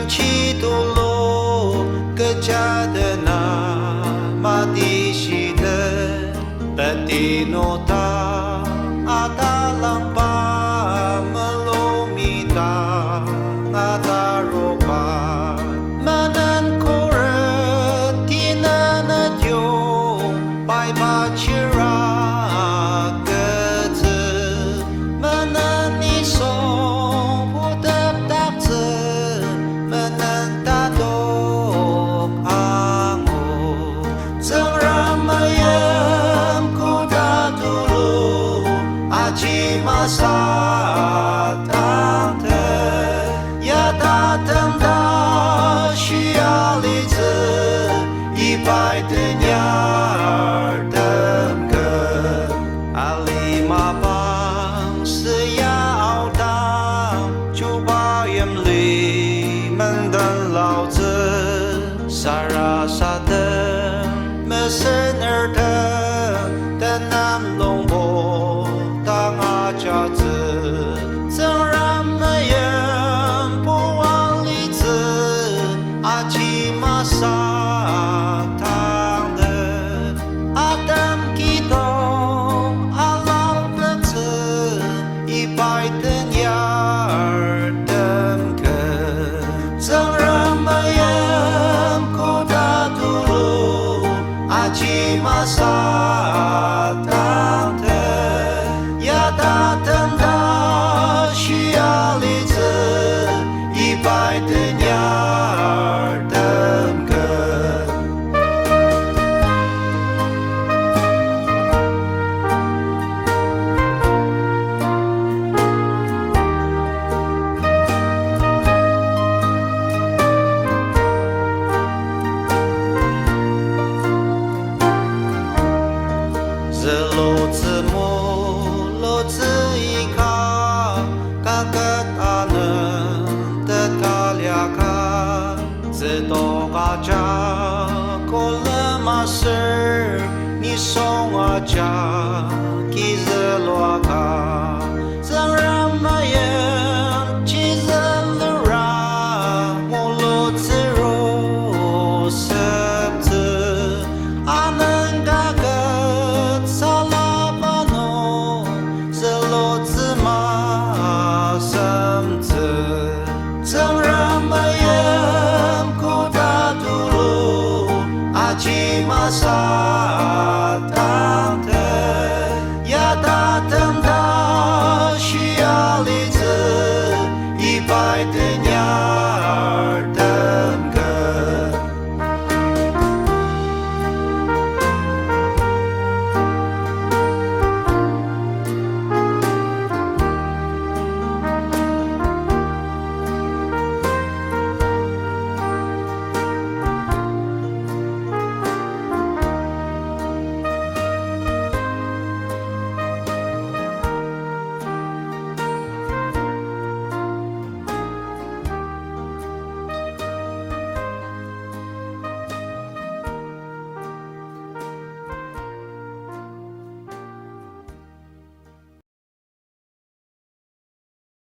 起多罗个家的那玛的西的本地诺达阿达朗巴么罗米达阿达罗巴玛南口人提那那就拜巴切拉个子玛南尼松不得达子玛南达多阿我正让玛耶古达杜鲁阿基玛萨当的呀达等达需要例子一百的年儿等个阿里马邦是要当就把眼里门等老子萨拉萨的么生儿的南龙波当阿家子正让么人不忘例子阿基玛萨当的阿当基东阿老的子一百的年儿等个正让么人古达杜鲁阿基玛萨当的呀达等达需要例子一百的年儿等个日落子母落子一卡嘎嘎达能的嘎俩卡自多嘎家过了马事你送啊家给日落卡正让马人其日了让我落子肉色子阿能嘎个萨拉巴诺日落子马什子正让马人古达杜鲁阿基玛萨当的呀达等达需要例子一百的年